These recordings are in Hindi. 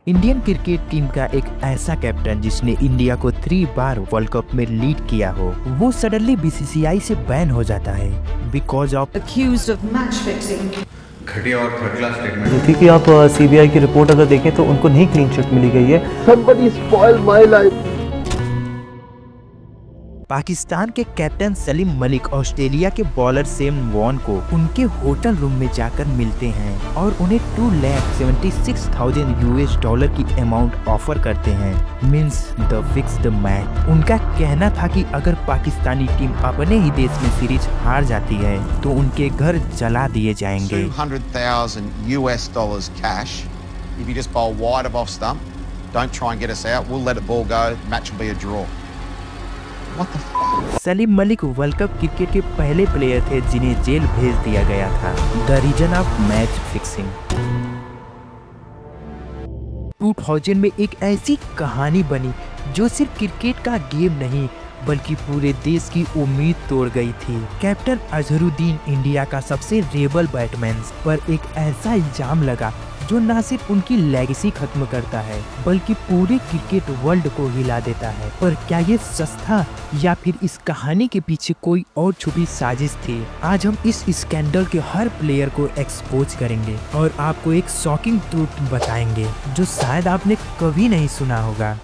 इंडियन क्रिकेट टीम का एक ऐसा कैप्टन जिसने इंडिया को 3 बार वर्ल्ड कप में लीड किया हो, वो सडनली बीसीसीआई से बैन हो जाता है because of accused of match fixing। घटिया और थर्ड क्लास स्टेटमेंट। जो थी कि आप सीबीआई की रिपोर्ट अगर देखें तो उनको नहीं क्लीन चिट मिली गई है। Somebody spoiled my life। Pakistan के कैप्टन सलीम मलिक ऑस्ट्रेलिया के बॉलर सेम वॉन को उनके होटल रूम में जाकर मिलते हैं और उन्हें $2,76,000 US की अमाउंट ऑफर करते हैं, means the fix the match. उनका कहना था कि अगर पाकिस्तानी टीम अपने ही देश में सीरीज हार जाती है तो उनके घर जला दिए जाएंगे। $200,000 US cash if you just bowl wide of off stump, don't try and get us out, we'll let the ball go, match will be a draw। Salim Malik world cup cricket के पहले प्लेयर थे जिन्हें जेल भेज दिया गया था, the reason of match fixing. 2000 में एक ऐसी कहानी बनी जो सिर्फ क्रिकेट का गेम नहीं बल्कि पूरे देश की उम्मीद तोड़ गई थी। कैप्टन अजहरुद्दीन इंडिया का सबसे रेबल बैट्समैन पर एक ऐसा इल्जाम लगा जो न सिर्फ उनकी लेगेसी खत्म करता है बल्कि पूरे क्रिकेट वर्ल्ड को हिला देता है। पर क्या ये सच था या फिर इस कहानी के पीछे कोई और छुपी साजिश थी? आज हम इस स्कैंडल के हर प्लेयर को एक्सपोज करेंगे और आपको एक शॉकिंग ट्रूथ बताएंगे जो शायद आपने कभी नहीं सुना होगा।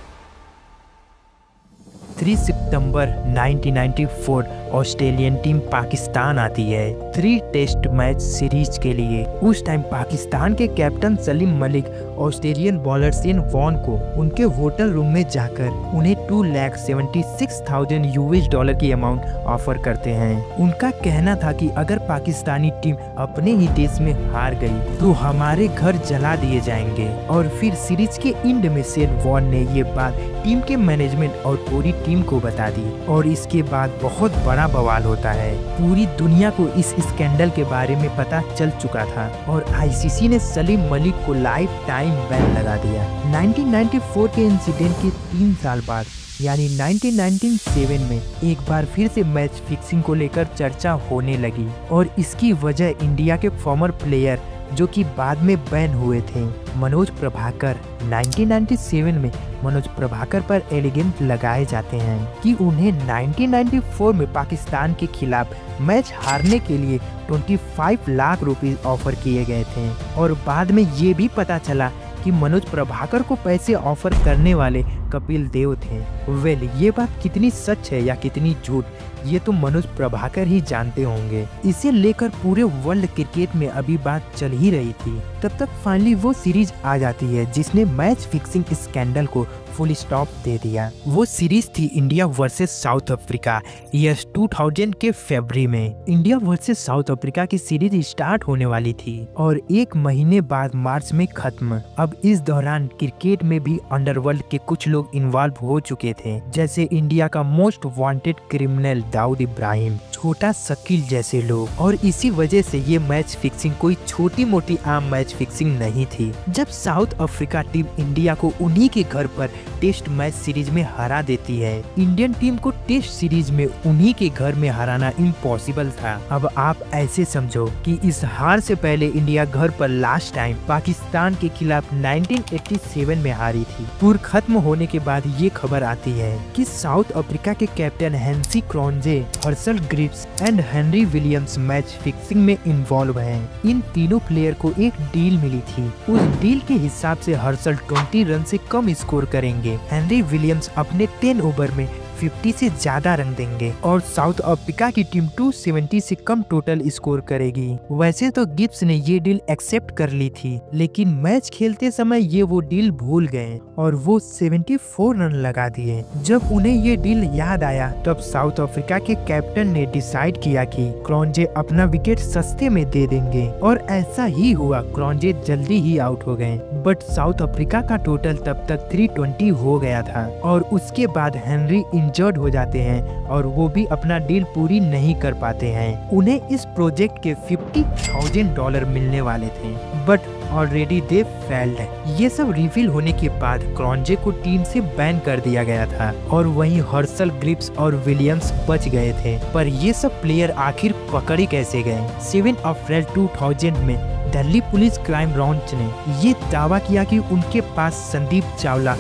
3 सितंबर 1994 ऑस्ट्रेलियन टीम पाकिस्तान आती है 3 टेस्ट मैच सीरीज के लिए। उस टाइम पाकिस्तान के captain Salim Malik Australian bowler Shane Warne को उनके होटल रूम में जाकर उन्हें $2,76,000 US की अमाउंट ऑफर करते हैं। उनका कहना था कि अगर पाकिस्तानी टीम अपने ही देश में हार गई तो हमारे घर जला दिए जाएंगे। और फिर सीरीज के एंड में सेन वॉन ने ये बात टीम के मैनेजमेंट और पूरी टीम को बता दी और इसके बाद बहुत बड़ा बवाल होता है। पूरी दुनिया को इस स्कैंडल के बारे में पता चल चुका था और आईसीसी ने सलीम मलिक को लाइफ टाइम बैन लगा दिया। 1994 के इंसिडेंट के 3 साल बाद यानी 1997 में एक बार फिर से मैच फिक्सिंग को लेकर चर्चा होने लगी और इसकी वजह इंडिया के फॉर्मर प्लेयर जो कि बाद में बैन हुए थे, मनोज प्रभाकर। 1997 में मनोज प्रभाकर पर एलिगेंस लगाए जाते हैं कि उन्हें 1994 में पाकिस्तान के खिलाफ मैच हारने के लिए 25 लाख रुपए ऑफर किए गए थे और बाद में ये भी पता चला कि मनोज प्रभाकर को पैसे ऑफर करने वाले कपिल देव थे। वेल, ये बात कितनी सच है या कितनी झूठ ये तो मनोज प्रभाकर ही जानते होंगे। इसे लेकर पूरे वर्ल्ड क्रिकेट में अभी बात चल ही रही थी। तब तक फाइनली वो सीरीज आ जाती है जिसने मैच फिक्सिंग स्कैंडल को फुल स्टॉप दे दिया। वो सीरीज थी India versus south Africa. Year 2000 के फरवरी में इंडिया वर्सेस साउथ अफ्रीका की सीरीज स्टार्ट होने वाली थी और 1 महीने बाद मार्च में खत्म। अब इस दौरान क्रिकेट में भी अंडरवर्ल्ड के कुछ लोग इन्वॉल्व हो चुके थे, जैसे इंडिया का most wanted criminal Dawood Ibrahim, Chhota Shakeel जैसे लोग। और इसी वजह से ये मैच फिक्सिंग कोई छोटी मोटी आम मैच फिक्सिंग नहीं थी। जब साउथ अफ्रीका टीम इंडिया को उन्हीं के घर पर टेस्ट मैच सीरीज में हरा देती है, इंडियन टीम को टेस्ट सीरीज में उन्हीं के घर में हराना इम्पॉसिबल था। अब आप ऐसे समझो कि इस हार से पहले इंडिया घर पर लास्ट टाइम पाकिस्तान के खिलाफ 1987 में हारी थी। टूर खत्म होने के बाद ये खबर आती है कि साउथ अफ्रीका के captain Hansie Cronje, Herschelle Gibbs and Henry Williams match fixing में इन्वॉल्व हैं। इन तीनों प्लेयर को एक डील मिली थी। उस डील के हिसाब से हर्सल 20 रन से कम स्कोर करेंगे, हेनरी विलियम्स अपने 10 ओवर में 50 से ज्यादा रन देंगे और साउथ अफ्रीका की टीम 270 से कम टोटल स्कोर करेगी। वैसे तो गिब्स ने ये डील एक्सेप्ट कर ली थी, लेकिन मैच खेलते समय ये वो डील भूल गए और वो 74 रन लगा दिए। जब उन्हें ये डील याद आया तब साउथ अफ्रीका के कैप्टन ने डिसाइड किया कि क्रॉन्जे अपना विकेट सस्ते में दे देंगे और ऐसा ही हुआ। क्रॉन्जे जल्दी ही आउट हो गए, बट साउथ अफ्रीका का टोटल तब तक 320 हो गया था और उसके बाद हेनरी इंजर्ड हो जाते हैं और वो भी अपना डील पूरी नहीं कर पाते हैं। उन्हें इस प्रोजेक्ट के $50,000 मिलने वाले थे, बट ऑलरेडी दे फेल्ड। ये सब रिवील होने के बाद क्रॉन्जे को टीम से बैन कर दिया गया था और वहीं हर्सल ग्रिप्स और विलियम्स बच गए थे। पर ये सब प्लेयर आखिर पकड़े कैसे गए? 7 अप्रैल 2000 में दिल्ली पुलिस क्राइम ब्रांच ने ये दावा किया कि उनके पास Sandeep Chawla,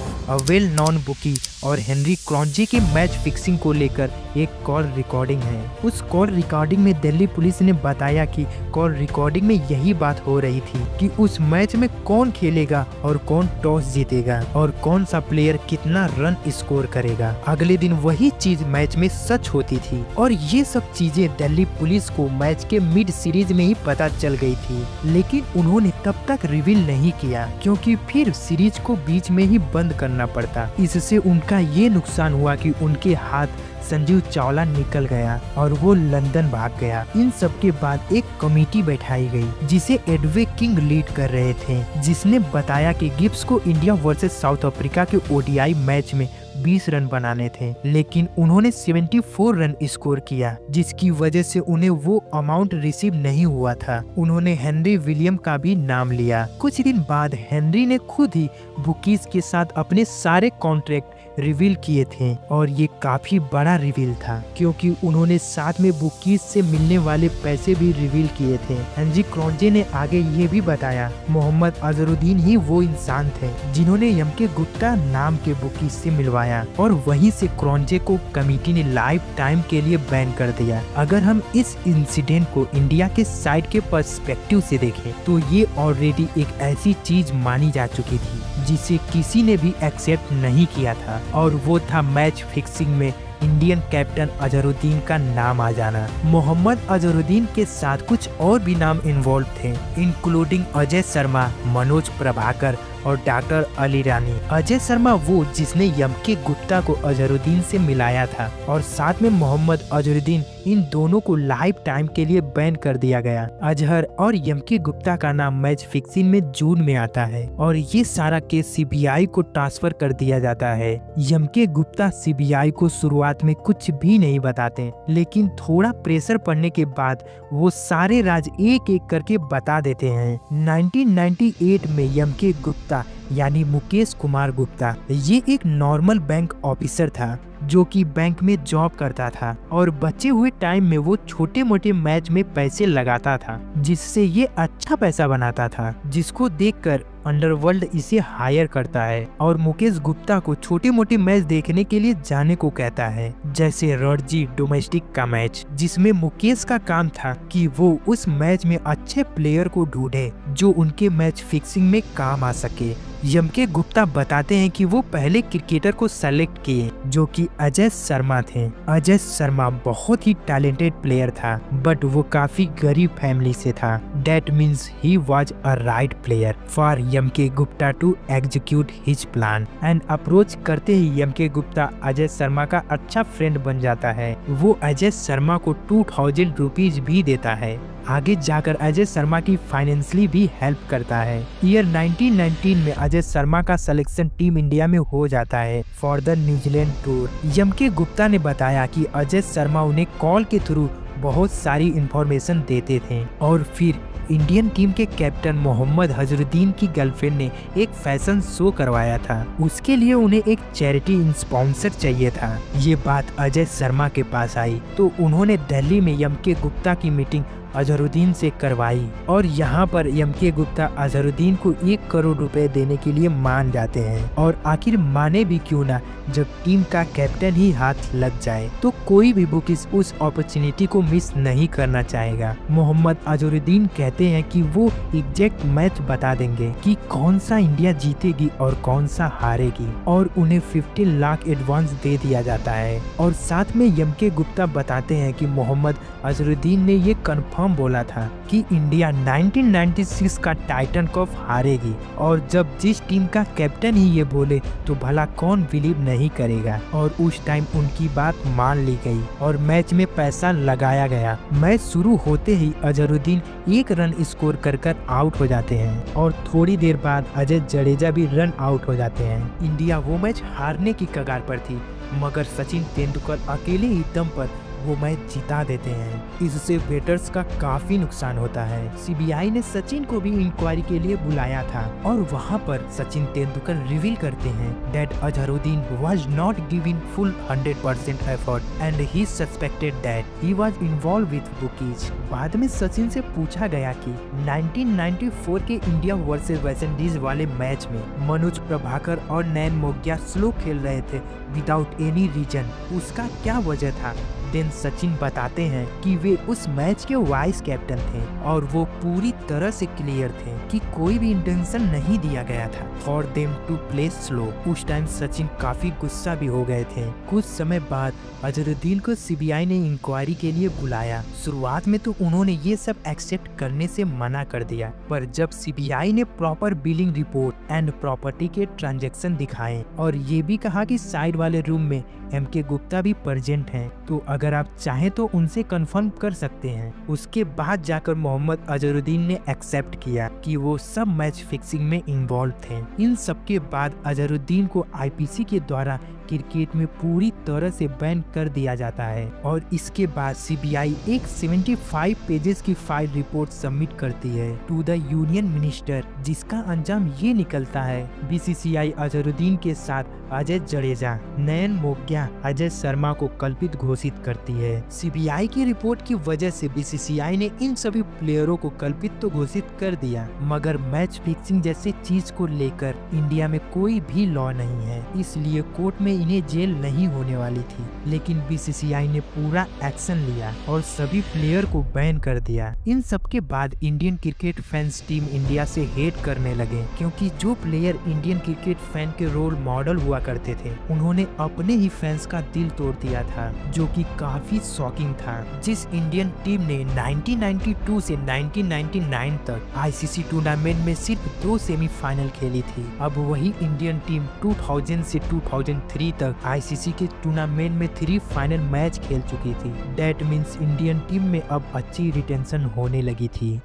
well known bookie और हेनरी क्रॉन्जे के मैच फिक्सिंग को लेकर एक कॉल रिकॉर्डिंग है। उस कॉल रिकॉर्डिंग में दिल्ली पुलिस ने बताया कि कॉल रिकॉर्डिंग में यही बात हो रही थी कि उस मैच में कौन खेलेगा और कौन टॉस जीतेगा और कौन सा प्लेयर कितना रन स्कोर करेगा। अगले दिन वही चीज मैच में सच होती थी और ये सब चीजें दिल्ली पुलिस को मैच के मिड सीरीज में ही पता चल गई थी, लेकिन उन्होंने तब तक रिवील नहीं किया क्योंकि फिर सीरीज को बीच में ही बंद करना पड़ता। इससे उनका ये नुकसान हुआ कि उनके हाथ संजीव चावला निकल गया और वो लंदन भाग गया। इन सब के बाद एक कमेटी बैठाई गई जिसे एडवे किंग लीड कर रहे थे, जिसने बताया कि गिब्स को इंडिया वर्सेस साउथ अफ्रीका के ओडीआई मैच में 20 रन बनाने थे, लेकिन उन्होंने 74 रन स्कोर किया, जिसकी वजह से उन्हें वो अमाउंट रिसीव नहीं हुआ था। उन्होंने हेनरी विलियम का भी नाम लिया। कुछ दिन बाद हेनरी ने खुद ही बुकीज के साथ अपने सारे कॉन्ट्रैक्ट रिवील किए थे और ये काफी बड़ा रिवील था क्योंकि उन्होंने साथ में बुकीज से मिलने वाले पैसे भी रिवील किए थे। हेनरी क्रॉन्जे ने आगे ये भी बताया मोहम्मद अजहरुद्दीन ही वो इंसान थे जिन्होंने यमके गुप्ता नाम के बुकीज से मिलवाया और वहीं से क्रॉन्जे को कमेटी ने लाइफ टाइम के लिए बैन कर दिया। अगर हम इस इंसिडेंट को इंडिया के साइड के पर्सपेक्टिव से देखें तो ये ऑलरेडी एक ऐसी चीज मानी जा चुकी थी जिसे किसी ने भी एक्सेप्ट नहीं किया था और वो था मैच फिक्सिंग में इंडियन कैप्टन अजहरुद्दीन का नाम आ जाना। मोहम्मद अजहरुद्दीन के साथ कुछ और भी नाम इन्वॉल्व थे, इंक्लूडिंग अजय शर्मा, मनोज प्रभाकर और डॉक्टर अली रानी। अजय शर्मा वो जिसने यमके गुप्ता को अजहरुद्दीन से मिलाया था और साथ में मोहम्मद अजहरुद्दीन, इन दोनों को लाइफ टाइम के लिए बैन कर दिया गया। अजहर और यमके गुप्ता का नाम मैच फिक्सिंग में जून में आता है और ये सारा केस सीबीआई को ट्रांसफर कर दिया जाता है। यमके गुप्ता सीबीआई को शुरुआत में कुछ भी नहीं बताते, लेकिन थोड़ा प्रेशर पड़ने के बाद वो सारे राज एक एक करके बता देते हैं। 1998 में यमके गुप्ता यानी मुकेश कुमार गुप्ता ये एक नॉर्मल बैंक ऑफिसर था जो कि बैंक में जॉब करता था और बचे हुए टाइम में वो छोटे मोटे मैच में पैसे लगाता था जिससे ये अच्छा पैसा बनाता था, जिसको देखकर अंडरवर्ल्ड इसे हायर करता है और मुकेश गुप्ता को छोटे मोटे मैच देखने के लिए जाने को कहता है, जैसे रणजी डोमेस्टिक का मैच, जिसमें मुकेश का काम था कि वो उस मैच में अच्छे प्लेयर को ढूंढे जो उनके मैच फिक्सिंग में काम आ सके। यमके गुप्ता बताते हैं कि वो पहले क्रिकेटर को सेलेक्ट किए जो कि अजय शर्मा थे। अजय शर्मा बहुत ही टैलेंटेड प्लेयर था बट वो काफी गरीब फैमिली से था। That means he was a right player for M K Gupta to execute his plan and approach करते ही यमके गुप्ता अजय शर्मा का अच्छा फ्रेंड बन जाता है। वो अजय शर्मा को 2000 रुपीज भी देता है। आगे जाकर अजय शर्मा की फाइनेंशियली भी हेल्प करता है। ईयर 1919 में अजय शर्मा का सिलेक्शन टीम इंडिया में हो जाता है for the New Zealand tour. M K Gupta ने बताया कि अजय शर्मा उन्हें कॉल के थ्रू बहुत सारी इंफॉर्मेशन देते थे और फिर इंडियन टीम के कैप्टन मोहम्मद अजहरुद्दीन की गर्लफ्रेंड ने एक फैशन शो करवाया था। उसके लिए उन्हें एक चैरिटी स्पॉन्सर चाहिए था। ये बात अजय शर्मा के पास आई तो उन्होंने दिल्ली में यमके गुप्ता की मीटिंग अजहरुद्दीन से करवाई और यहाँ पर यमके गुप्ता अजहरुद्दीन को 1 करोड़ रुपए देने के लिए मान जाते हैं। और आखिर माने भी क्यों ना, जब टीम का कैप्टन ही हाथ लग जाए तो कोई भी बुकीज उस अपॉर्चुनिटी को मिस नहीं करना चाहेगा। मोहम्मद अजहरुद्दीन कहते हैं कि वो एग्जैक्ट मैच बता देंगे कि कौन सा इंडिया जीतेगी और कौन सा हारेगी और उन्हें 50 लाख एडवांस दे दिया जाता है। और साथ में यमके गुप्ता बताते हैं कि मोहम्मद अजहरुद्दीन ने ये कंफर्म बोला था कि इंडिया 1996 का टाइटन कप हारेगी और जब जिस टीम का कैप्टन ही ये बोले तो भला कौन बिलीव नहीं करेगा। और उस टाइम उनकी बात मान ली गई और मैच में पैसा लगाया गया। मैच शुरू होते ही अजहरुद्दीन 1 रन स्कोर कर आउट हो जाते हैं और थोड़ी देर बाद अजय जडेजा भी रन आउट हो जाते हैं। इंडिया वो मैच हारने की कगार पर थी मगर सचिन तेंदुलकर अकेले ही दम पर वो मैच जिता देते हैं। इससे बेटर्स का काफी नुकसान होता है। सीबीआई ने सचिन को भी इंक्वायरी के लिए बुलाया था और वहाँ पर सचिन तेंदुलकर रिवील करते हैं that Azharuddin was not giving full 100% effort and he suspected that he was involve with bookies. बाद में सचिन से पूछा गया कि 1994 के इंडिया वर्सेस वेस्ट इंडीज वाले मैच में मनोज प्रभाकर और नयन मोग्या स्लो खेल रहे थे विदाउट एनी रीजन, उसका क्या वजह था। देन सचिन बताते हैं कि वे उस मैच के वाइस कैप्टन थे और वो पूरी तरह से क्लियर थे कि कोई भी इंटेंशन नहीं दिया गया था for them to play slow. उस टाइम सचिन काफी गुस्सा भी हो गए थे। कुछ समय बाद अजहरुद्दीन को सीबीआई ने इंक्वायरी के लिए बुलाया। शुरुआत में तो उन्होंने ये सब एक्सेप्ट करने से मना कर दिया, पर जब सीबीआई ने proper billing report and property के ट्रांजैक्शन दिखाए और ये भी कहा कि साइड वाले रूम में एमके गुप्ता भी प्रेजेंट हैं, तो अगर आप चाहें तो उनसे कंफर्म कर सकते हैं। उसके बाद जाकर मोहम्मद अजहरुद्दीन ने एक्सेप्ट किया कि वो सब मैच फिक्सिंग में इन्वॉल्व थे। इन सब के बाद अजहरुद्दीन को आईपीसी के द्वारा क्रिकेट में पूरी तरह से बैन कर दिया जाता है और इसके बाद सीबीआई एक 75 पेजेस की फाइल रिपोर्ट सबमिट करती है टू द यूनियन मिनिस्टर, जिसका अंजाम ये निकलता है बीसीसीआई अजहरुद्दीन के साथ अजय जडेजा, नयन मोग्या, अजय शर्मा को कल्पित घोषित करती है। सीबीआई की रिपोर्ट की वजह से बीसीसीआई ने इन सभी प्लेयरों को कल्पित तो घोषित कर दिया, मगर मैच फिक्सिंग जैसे चीज को लेकर इंडिया में कोई भी लॉ नहीं है, इसलिए कोर्ट में इन्हें जेल नहीं होने वाली थी। लेकिन बीसीसीआई ने पूरा एक्शन लिया और सभी प्लेयर को बैन कर दिया। इन सब के बाद Indian cricket fans team India से हेट करने लगे, क्योंकि जो प्लेयर इंडियन क्रिकेट फैन के रोल मॉडल हुआ करते थे उन्होंने अपने ही फैंस का दिल तोड़ दिया था, जो कि काफी शॉकिंग था। जिस इंडियन टीम ने 1992 से 1999 तक आईसीसी टूर्नामेंट में सिर्फ 2 सेमीफाइनल खेली थी, अब वही इंडियन टीम 2000 से 2003 तक आईसीसी के टूर्नामेंट में 3 फाइनल मैच खेल चुकी थी। दैट मीन्स इंडियन टीम में अब अच्छी रिटेंशन होने लगी थी।